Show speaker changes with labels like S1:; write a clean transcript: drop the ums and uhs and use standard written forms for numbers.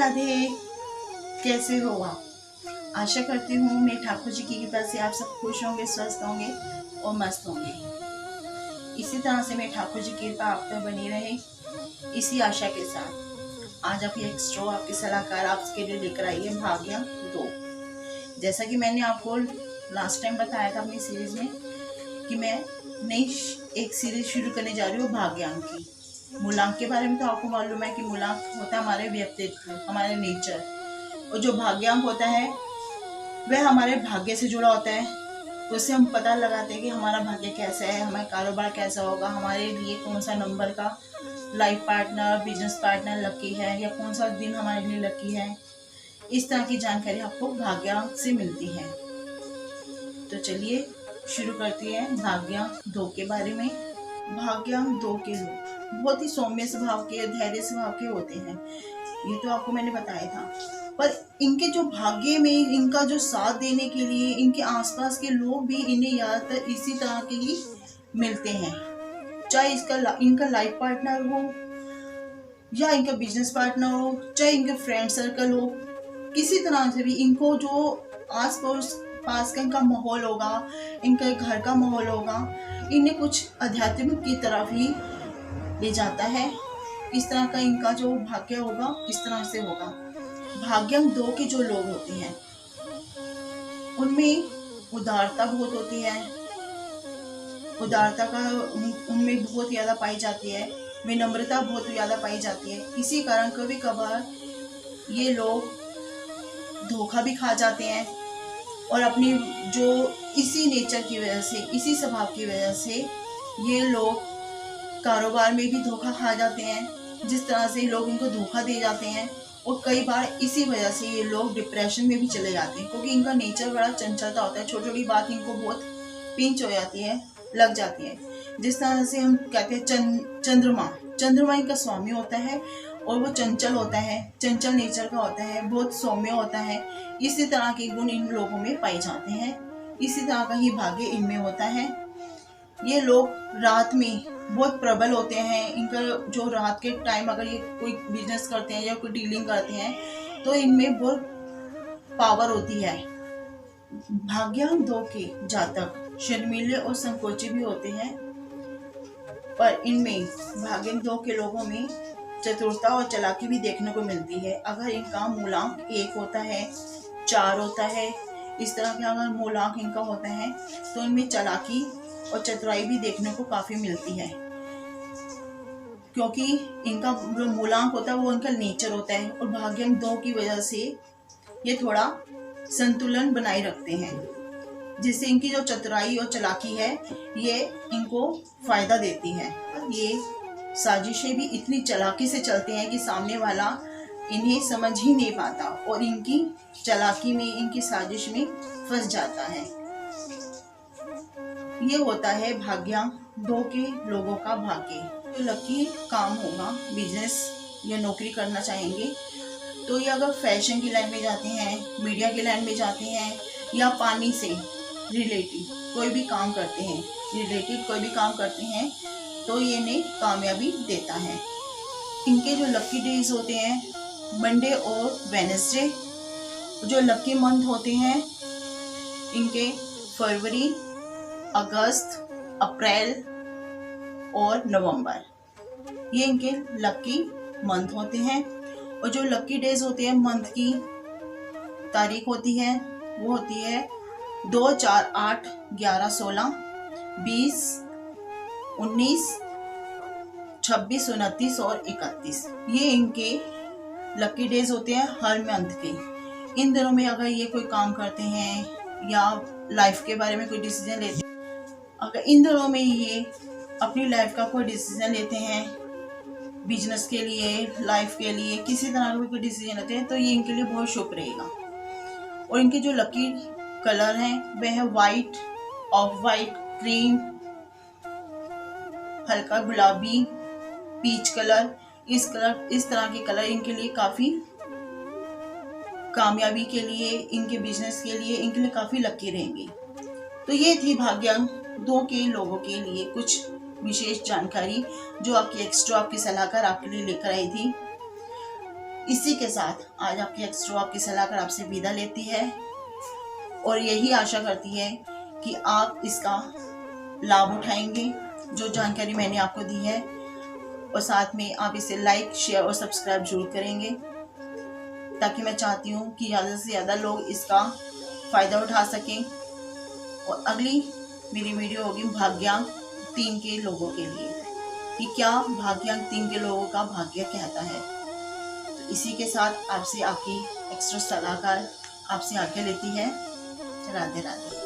S1: राधे। कैसे हो आप? आशा करती हूँ मैं ठाकुर जी की कृपा से आप सब खुश होंगे, स्वस्थ होंगे और मस्त होंगे। इसी तरह से मैं ठाकुर जी की कृपा आप पर बनी रहे, इसी आशा के साथ आज आप एक स्ट्रो आपके सलाहकार आपके लिए लेकर आई है भाग्यंक 2। जैसा कि मैंने आपको लास्ट टाइम बताया था अपनी सीरीज में कि मैं नई एक सीरीज शुरू करने जा रही हूँ भाग्यांक की। मूलांक के बारे में तो आपको मालूम है कि मूलांक होता है हमारे व्यक्तित्व, हमारे नेचर, और जो भाग्यांक होता है वह हमारे भाग्य से जुड़ा होता है। तो उससे हम पता लगाते हैं कि हमारा भाग्य कैसा है, हमारा कारोबार कैसा होगा, हमारे लिए कौन सा नंबर का life partner, business partner lucky है, या कौन सा दिन हमारे लिए लकी है। इस तरह की जानकारी आपको भाग्यांक से मिलती है। तो चलिए शुरू करते हैं भाग्यांक 2 के बारे में। भाग्यांक 2 के लोग बहुत ही सौम्य स्वभाव के, धैर्य स्वभाव के होते हैं, ये तो आपको मैंने बताया था। पर इनके जो भाग्य में इनका जो साथ देने के लिए इनके आसपास के लोग भी इन्हें ज्यादातर इसी तरह के ही मिलते हैं। चाहे इनका लाइफ पार्टनर हो या इनका बिजनेस पार्टनर हो, चाहे इनके फ्रेंड सर्कल हो, किसी तरह से भी इनको जो आस पास का इनका माहौल होगा, इनके घर का माहौल होगा, इन्हें कुछ आध्यात्मिक की तरफ ही ले जाता है। इस तरह का इनका जो भाग्य होगा इस तरह से होगा। भाग्यांक 2 के जो लोग होते हैं उनमें उदारता बहुत होती है, उदारता का उनमें बहुत ज्यादा पाई जाती है, विनम्रता बहुत ज्यादा पाई जाती है। इसी कारण कभी कभार ये लोग धोखा भी खा जाते हैं और अपनी जो इसी नेचर की वजह से, इसी स्वभाव की वजह से ये लोग कारोबार में भी धोखा खा जाते हैं। जिस तरह से लोग इनको धोखा दे जाते हैं और कई बार इसी वजह से ये लोग डिप्रेशन में भी चले जाते हैं, क्योंकि इनका नेचर बड़ा चंचलता होता है। छोटी छोटी बात इनको बहुत पिंच हो जाती है, लग जाती है। जिस तरह से हम कहते हैं चंद्रमा इनका स्वामी होता है और वो चंचल होता है, चंचल नेचर का होता है, बहुत सौम्य होता है। इसी तरह के गुण इन लोगों में पाए जाते हैं, इसी तरह का ही भाग्य इनमें होता है। ये लोग रात में बहुत प्रबल होते हैं। इनका जो रात के टाइम अगर ये कोई बिजनेस करते हैं या कोई डीलिंग करते हैं तो इनमें बहुत पावर होती है। भाग्यांक 2 के जातक शर्मीले और संकोची भी होते हैं, पर इनमें भाग्यांक 2 के लोगों में चतुरता और चालाकी भी देखने को मिलती है। अगर इनका मूलांक 1 होता है, 4 होता है, इस तरह के अगर मूलांक इनका होता है तो इनमें चालाकी और चतुराई भी देखने को काफी मिलती है, क्योंकि इनका जो मूलांक होता है वो इनका नेचर होता है। और भाग्यांक 2 की वजह से ये थोड़ा संतुलन बनाए रखते हैं, जिससे इनकी जो चतुराई और चालाकी है ये इनको फायदा देती है। ये साजिशें भी इतनी चालाकी से चलते हैं कि सामने वाला इन्हें समझ ही नहीं पाता और इनकी चालाकी में, इनकी साजिश में फंस जाता है। ये होता है भाग्यांक 2 के लोगों का भाग्य। तो लकी काम होगा, बिजनेस या नौकरी करना चाहेंगे तो ये अगर फैशन की लाइन में जाते हैं, मीडिया की लाइन में जाते हैं, या पानी से रिलेटेड कोई भी काम करते हैं तो ये इन्हें कामयाबी देता है। इनके जो लकी डेज होते हैं मंडे और वेडनेसडे। जो लकी मंथ होते हैं इनके फरवरी, अगस्त, अप्रैल और नवंबर, ये इनके लकी मंथ होते हैं। और जो लकी डेज होते हैं, मंथ की तारीख होती है वो होती है 2, 4, 8, 11, 16, 20, 19, 26, 29 और 31। ये इनके लकी डेज होते हैं हर मंथ के। इन दिनों में अगर ये कोई काम करते हैं या लाइफ के बारे में कोई डिसीजन लेते हैं, अगर इन दिनों में ये अपनी लाइफ का कोई डिसीजन लेते हैं, बिजनेस के लिए, लाइफ के लिए, किसी तरह का कोई डिसीजन लेते हैं तो ये इनके लिए बहुत शुभ रहेगा। और इनके जो लकी कलर हैं वह है वाइट, ऑफ वाइट, क्रीम, हल्का गुलाबी, पीच कलर। इस तरह के कलर इनके लिए काफी कामयाबी के लिए, इनके बिजनेस के लिए, इनके लिए काफी लकी रहेंगे। तो ये थी भाग्यांक 2 के लोगों के लिए कुछ विशेष जानकारी जो आपकी एक्स्ट्रा आपकी सलाहकार आपके लिए लेकर आई थी। इसी के साथ आज आपकी एक्स्ट्रो आपकी सलाहकार आपसे विदा लेती है और यही आशा करती है कि आप इसका लाभ उठाएंगे जो जानकारी मैंने आपको दी है, और साथ में आप इसे लाइक शेयर और सब्सक्राइब जरूर करेंगे, ताकि मैं चाहती हूँ कि ज़्यादा से ज़्यादा लोग इसका फ़ायदा उठा सकें। और अगली मेरी वीडियो होगी भाग्यांक 3 के लोगों के लिए कि क्या भाग्यांक 3 के लोगों का भाग्य कहता है। तो इसी के साथ आपसे आपकी एक्स्ट्रा सलाहकार आपसे आज्ञा लेती है। राधे राधे।